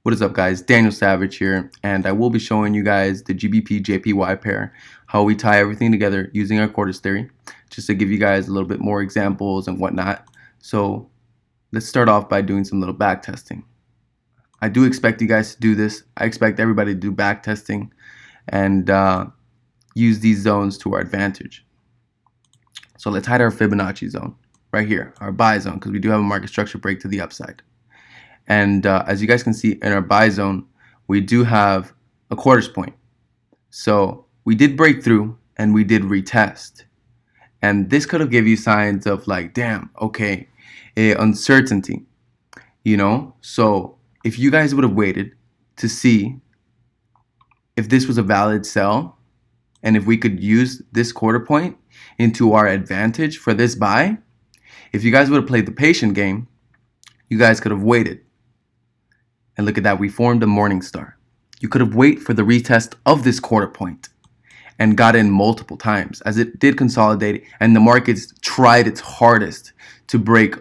What is up, guys? Daniel Savage here, and I will be showing you guys the GBP JPY pair, how we tie everything together using our quarters theory, just to give you guys a little bit more examples and whatnot. So let's start off by doing some little back testing. I do expect you guys to do this. I expect everybody to do back testing and use these zones to our advantage. So let's hide our Fibonacci zone right here, our buy zone, because we do have a market structure break to the upside. And as you guys can see in our buy zone, we do have a quarters point. So we did break through and we did retest. And this could have given you signs of like, damn, okay, uncertainty, you know? So if you guys would have waited to see if this was a valid sell and if we could use this quarter point into our advantage for this buy, if you guys would have played the patient game, you guys could have waited. And look at that, we formed a morning star. You could have waited for the retest of this quarter point and got in multiple times as it did consolidate and the markets tried its hardest to break,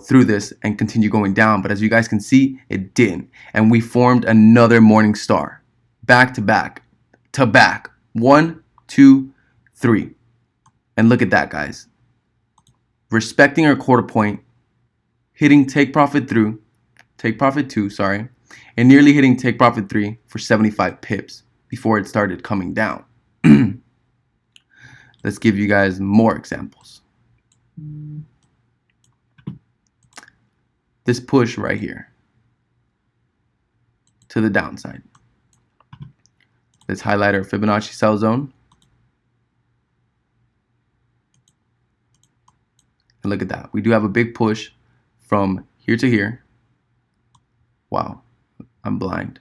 through this and continue going down. But as you guys can see, it didn't. And we formed another morning star, back to back to back. 1, 2, 3. And look at that, guys. Respecting our quarter point, hitting take profit 2, and nearly hitting take profit 3 for 75 pips before it started coming down. Let's give you guys more examples. This push right here to the downside. Let's highlight our Fibonacci sell zone. And look at that. We do have a big push from here to here. Wow, I'm blind.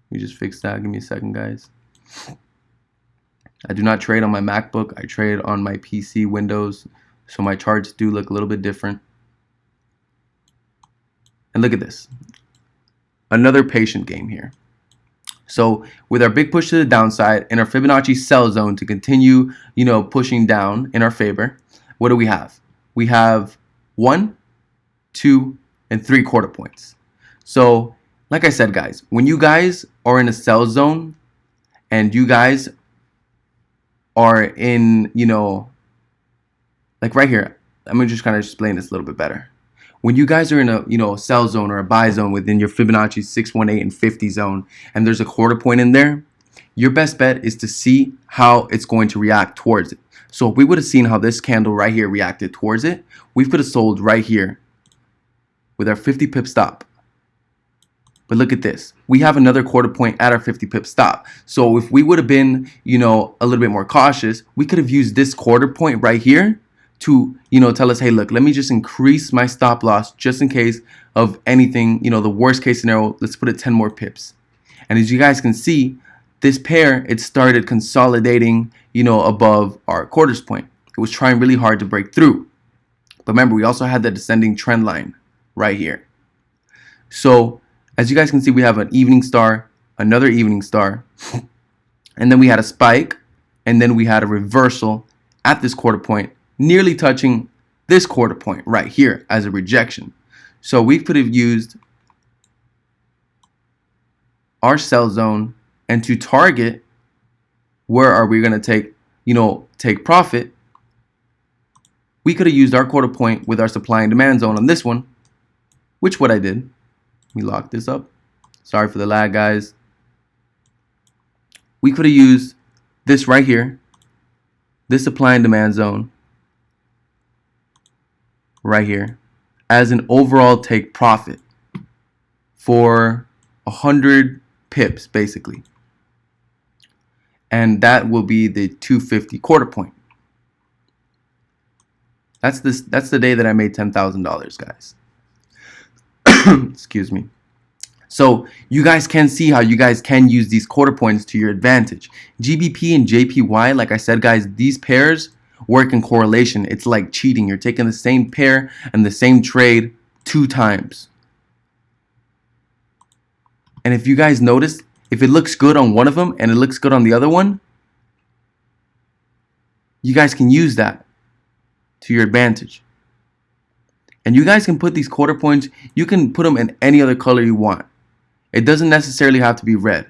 Let me just fix that. Give me a second, guys. I do not trade on my MacBook. I trade on my PC Windows, so my charts do look a little bit different. And look at this. Another patient game here. So with our big push to the downside and our Fibonacci sell zone to continue, pushing down in our favor, what do we have? We have 1, 2, and 3 quarter points. So like I said, guys, when you guys are in a sell zone and you guys are in, like right here, I'm going to just kind of explain this a little bit better. When you guys are in a sell zone or a buy zone within your Fibonacci 618 and 50 zone, and there's a quarter point in there, your best bet is to see how it's going to react towards it. So if we would have seen how this candle right here reacted towards it, we could have sold right here with our 50 pip stop. But look at this. We have another quarter point at our 50 pip stop. So if we would have been, a little bit more cautious, we could have used this quarter point right here to, tell us, hey, look, let me just increase my stop loss just in case of anything, the worst case scenario, let's put it 10 more pips. And as you guys can see, this pair, it started consolidating, above our quarters point. It was trying really hard to break through. But remember, we also had the descending trend line right here. So as you guys can see, we have an evening star, another evening star, and then we had a spike, and then we had a reversal at this quarter point, nearly touching this quarter point right here as a rejection. So we could have used our sell zone, and to target where are we going to take profit, we could have used our quarter point with our supply and demand zone on this one, which what I did. Let me lock this up. Sorry for the lag, guys. We could have used this right here, this supply and demand zone right here, as an overall take profit for 100 pips basically, and that will be the 250 quarter point. That's the day that I made $10,000, guys. Excuse me. So you guys can see how you guys can use these quarter points to your advantage. GBP and JPY, like I said, guys, these pairs work in correlation. It's like cheating. You're taking the same pair and the same trade 2 times. And if you guys notice, if it looks good on one of them and it looks good on the other one, you guys can use that. to your advantage. And you guys can put these quarter points, you can put them in any other color you want. It doesn't necessarily have to be red.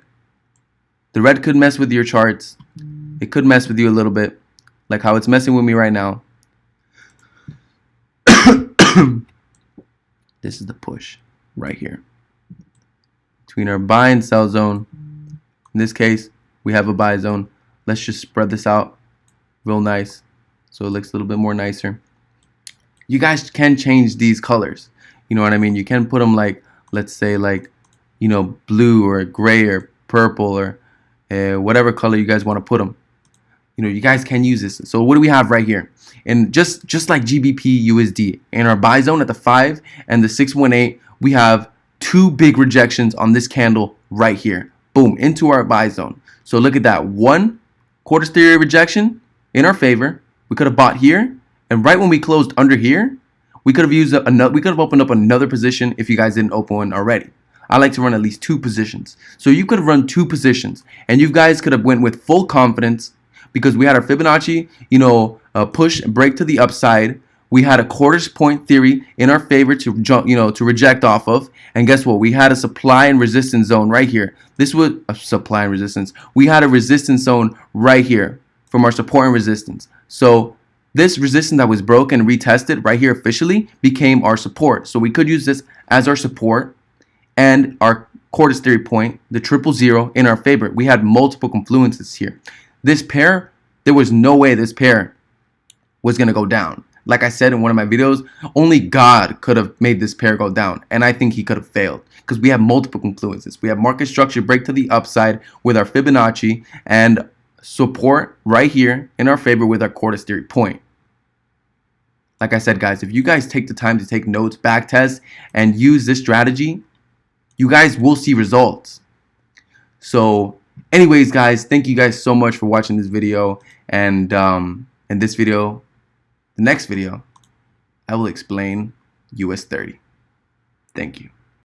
The red could mess with your charts. It could mess with you a little bit, like how it's messing with me right now. This is the push right here between our buy and sell zone. In this case, we have a buy zone. Let's just spread this out real nice so it looks a little bit more nicer. You guys can change these colors. You know what I mean? You can put them like, let's say like, you know, blue or gray or purple or whatever color you guys want to put them. You know, you guys can use this. So what do we have right here? And just like GBP USD, in our buy zone at the 5 and the 618, we have two big rejections on this candle right here. Boom, into our buy zone. So look at that. One quarter theory rejection in our favor. We could have bought here, and right when we closed under here, we could have used another. We could have opened up another position if you guys didn't open one already. I like to run at least 2 positions. So you could have run 2 positions, and you guys could have went with full confidence because we had our Fibonacci, you know, push and break to the upside. We had a quarters point theory in our favor to jump, you know, to reject off of. And guess what? We had a supply and resistance zone right here. This was a supply and resistance. We had a resistance zone right here from our support and resistance. So this resistance that was broken and retested right here officially became our support. So we could use this as our support and our quarters theory point, the 000 in our favor. We had multiple confluences here. This pair, there was no way this pair was going to go down. Like I said in one of my videos, only God could have made this pair go down. And I think he could have failed because we have multiple confluences. We have market structure break to the upside with our Fibonacci and support right here in our favor with our quarters theory point. Like I said, guys, if you guys take the time to take notes, back test, and use this strategy, you guys will see results. So anyways, guys, thank you guys so much for watching this video. And in this video, the next video, I will explain US 30. Thank you.